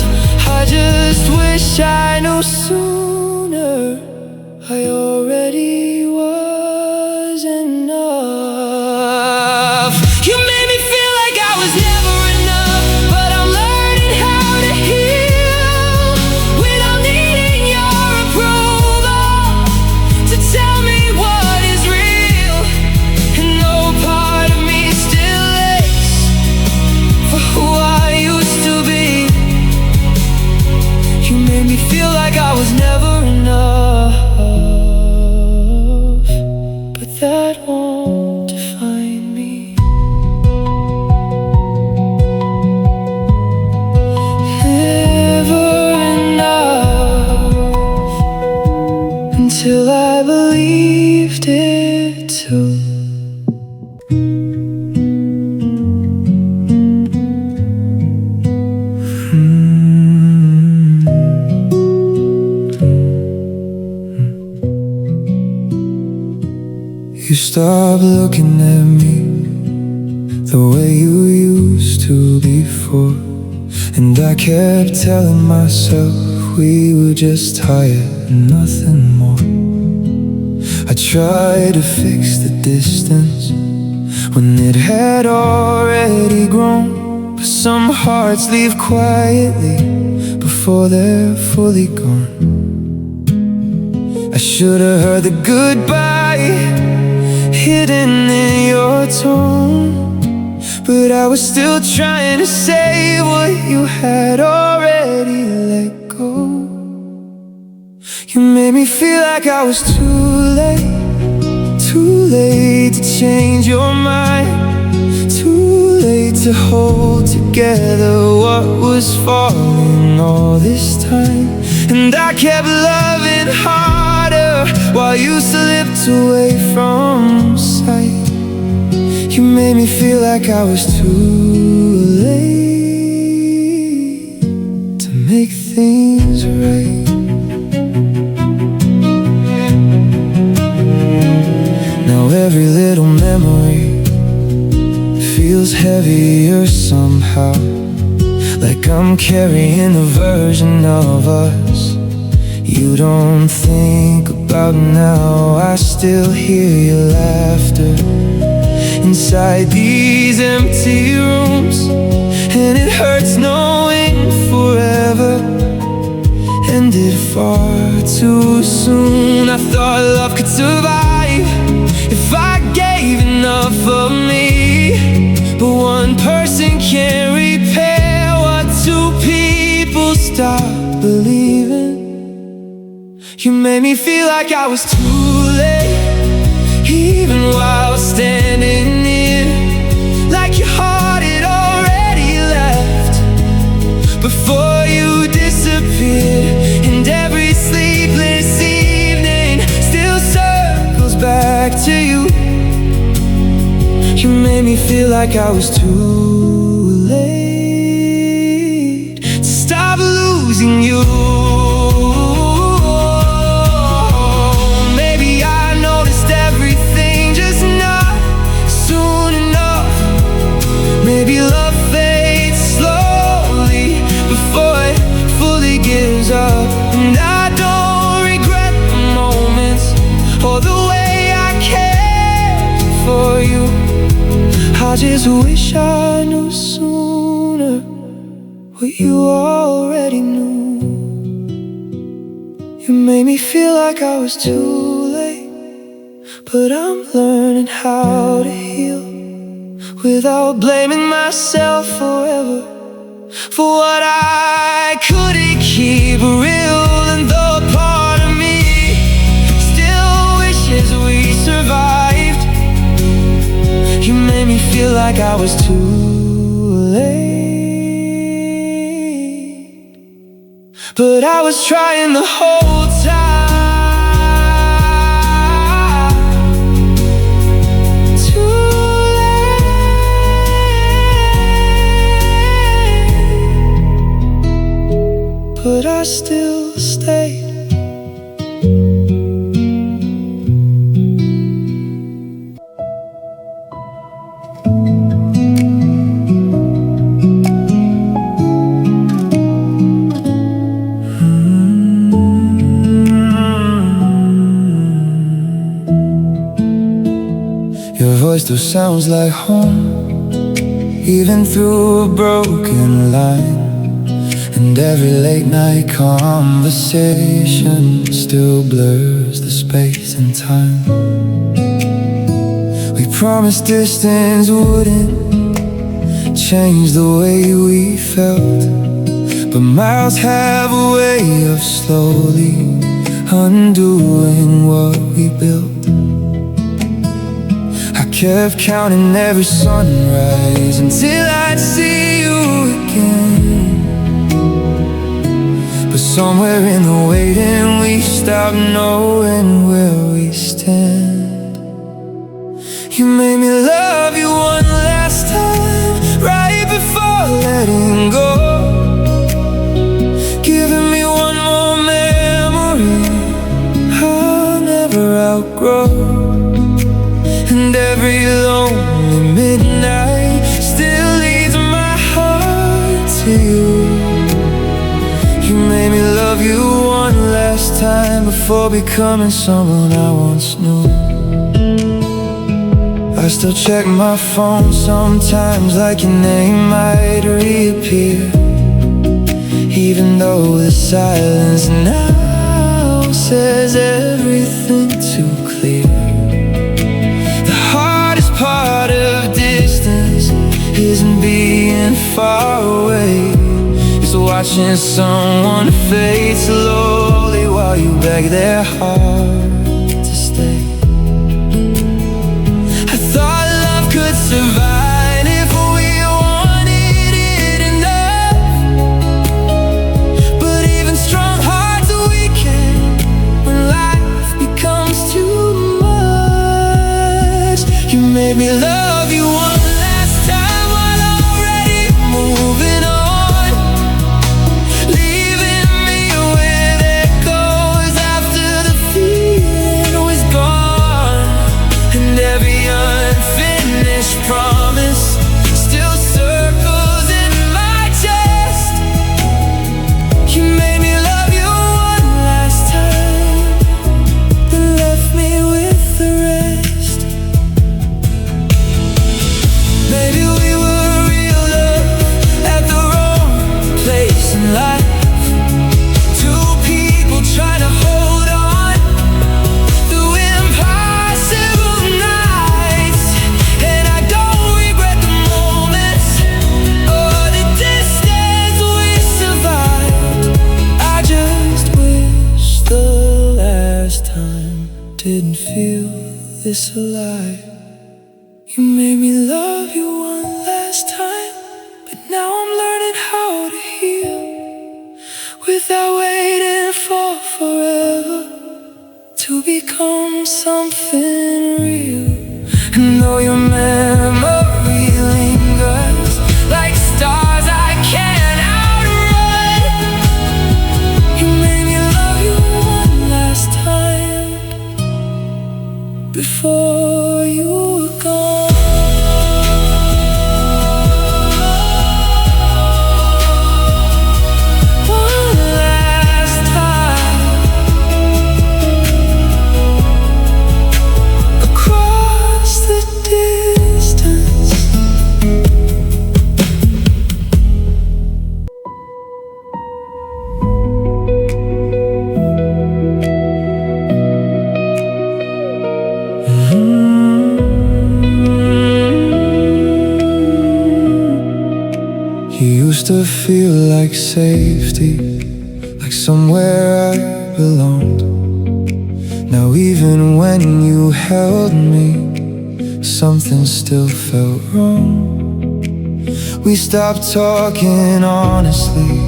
I just wish I knew sooner I already was enough. You made me feel like I was never enough, but I'm learning how to heal without needing your approval to tell me what is real. And no part of me still aches for who I used to be. You made me feel like I was never enough, but that won't define me. Never enough until I believed it too. You stopped looking at me the way you used to before, and I kept telling myself we were just tired and nothing more. I tried to fix the distance when it had already grown, but some hearts leave quietly before they're fully gone. I should have heard the goodbye hidden in your tone, but I was still trying to say what you had already let go. You made me feel like I was too late to change your mind, too late to hold together what was falling all this time. And I kept loving harder while you slipped away from sight. You made me feel like I was too late to make things right. Now every little memory feels heavier somehow, like I'm carrying a version of us you don't think about now. I still hear your laughter inside these empty rooms, and it hurts knowing forever ended far too soon. I thought love could survive if I gave enough of me, but one person can't repair what two people stop believing. You made me feel like I was too late, even while standing near, like your heart had already left before you disappeared. And every sleepless evening still circles back to you. You made me feel like I was too late to stop losing you. Maybe love fades slowly before it fully gives up. And I don't regret the moments or the way I cared for you. I just wish I knew sooner what you already knew. You made me feel like I was too late, but I'm learning how to heal without blaming myself forever for what I couldn't keep real. And though a part of me still wishes we survived, you made me feel like I was too late, but I was trying the whole time. but I still stayed. Your voice still sounds like home, even through a broken line. And every late night conversation still blurs the space and time. We promised distance wouldn't change the way we felt, but miles have a way of slowly undoing what we built. I kept counting every sunrise until I'd see you again. But somewhere in the waiting we stopped knowing where we stand. You made me love you one last time, right before letting go, giving me one more memory I'll never outgrow. And every lonely midnight still leads my heart to you. You made me love you one last time before becoming someone I once knew. I still check my phone sometimes, like your name might reappear, even though the silence now says everything too clear. Part of distance isn't being far away, it's watching someone fade slowly while you beg their heart to stay. I thought love could survive if we wanted it enough, but even strong hearts weaken when life becomes too much. You made me love you one last time while already moving on, leaving me with echoes after the feeling was gone. And every unfinished promise still circles in my chest. You made me love you one last time, then left me with the rest. Maybe we were real love at the wrong place in life. Two people trying to hold on through impossible nights. And I don't regret the moments or the distance we survived. I just wish the last time didn't feel this alive. You made me love you one last time, but now I'm learning how to heal without waiting for forever to become something real. And though your memory lingers like stars I can't outrun, you made me love you one last time before you were gone. You used to feel like safety, like somewhere I belonged. Now even when you held me, something still felt wrong. We stopped talking honestly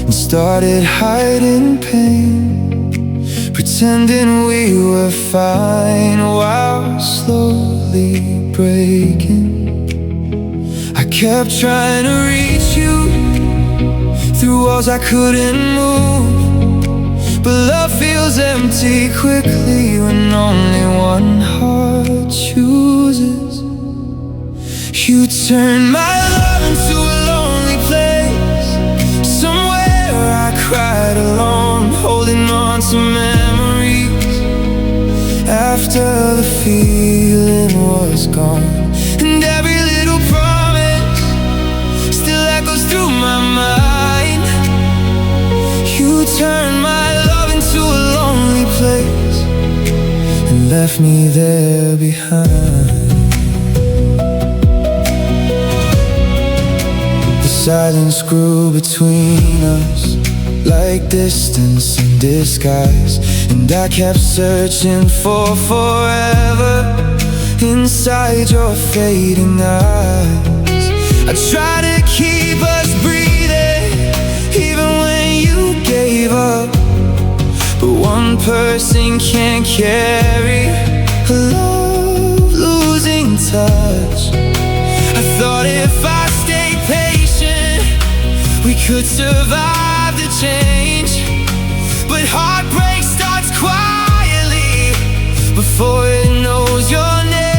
and started hiding pain, pretending we were fine while slowly breaking. I kept trying to reach you through walls I couldn't move. But love feels empty quickly when only one heart chooses. You turn my love into a lonely place, somewhere I cried alone, holding on to memories after the feeling was gone. And every little promise still echoes through my mind. You turned my love into a lonely place and left me there behind. The silence grew between us like distance in disguise, and I kept searching for forever inside your fading eyes. I tried to keep us breathing even when you gave up, but one person can't carry a love losing touch. I thought if I stayed patient we could survive the change, but heartbreak starts quietly before it knows your name.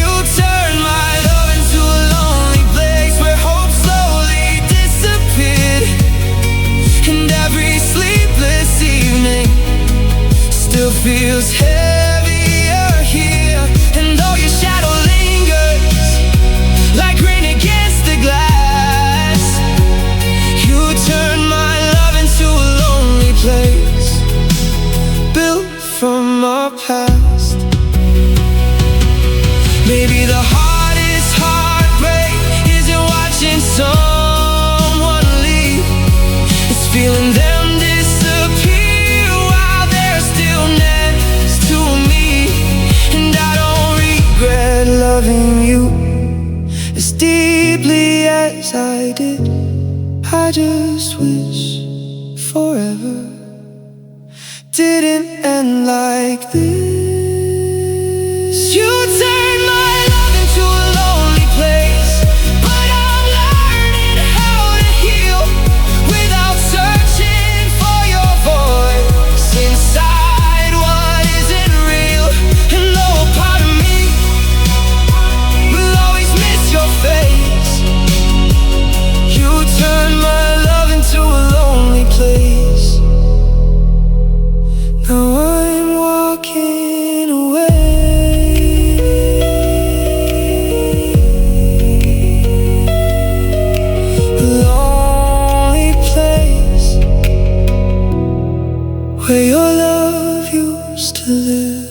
You turn my love into a lonely place where hope slowly disappeared, and every sleepless evening still feels heavier here. And though your shadow lingers like rain against the glass, you turn my love into a lonely place built from our past. Maybe the hardest heartbreak isn't watching someone leave, it's feeling them disappear while they're still next to me. And I don't regret loving you as deeply as I did. I just wish forever didn't end like this. You turn my love into a lonely place, but I'm learning how to heal without searching for your voice inside what isn't real. And though a part of me will always miss your face, you turn my love into a lonely place. Now I'm walking away, a lonely place where your love used to live.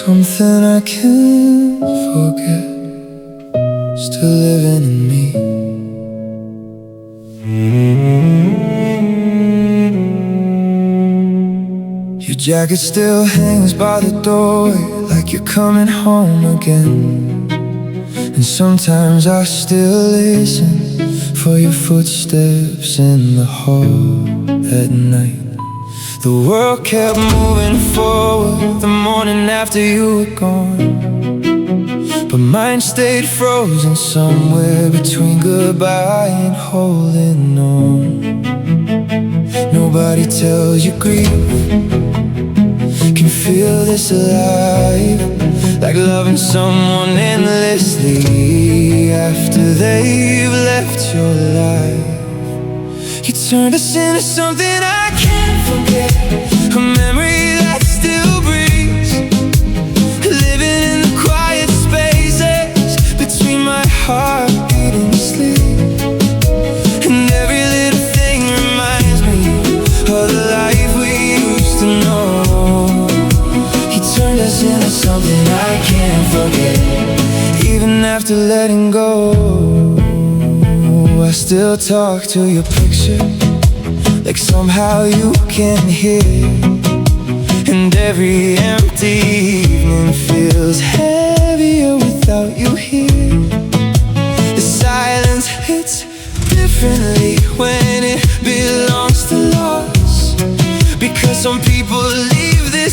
Something I can't forget, still living in me. Your jacket still hangs by the door like you're coming home again. And sometimes I still listen for your footsteps in the hall at night. The world kept moving forward the morning after you were gone, but mine stayed frozen somewhere between goodbye and holding on. Nobody tells you grief can feel this alive, like loving someone endlessly after they've left your life. You turned us into something I can't forget, a memory that still breathes, living in the quiet spaces between my heartbeat and sleep. And every little thing reminds me of the life we used to know. He turned us into something I can't forget, even after letting go. I still talk to your picture, like somehow you can hear. And every empty evening feels heavier without you here. The silence hits differently when it belongs to loss, because some people leave this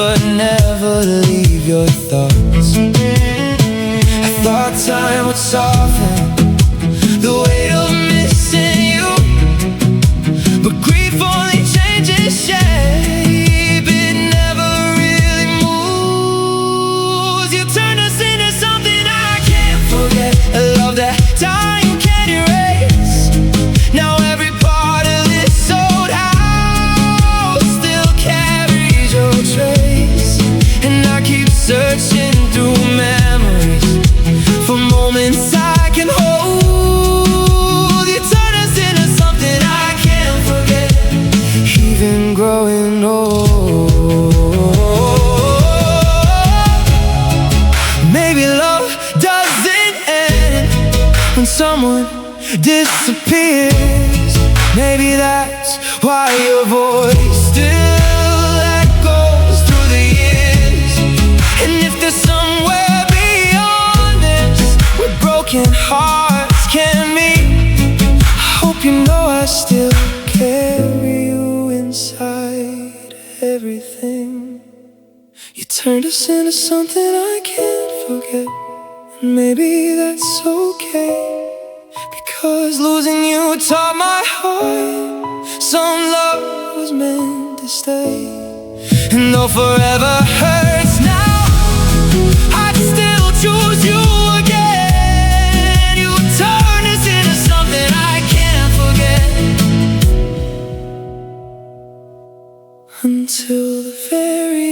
but never leave your thoughts. I thought time would soften the weight of missing you, but grief only changes shape. It never really moves. You turned us into something I can't forget, a love that time can't erase. Now every part of this old house still carries your trace, and I keep searching through memories for moments I can hold. You turn us into something I can't forget, even growing old. Maybe love doesn't end when someone disappears. Maybe that's why your voice still echoes through the years. And if there's somewhere beyond this where broken hearts can meet, I hope you know I still carry you inside everything. You turned us into something I can't forget, and maybe that's okay, because losing you taught my heart some love was meant to stay. And though forever hurts now, I'd still choose you again. You turn us into something I can't forget, until the very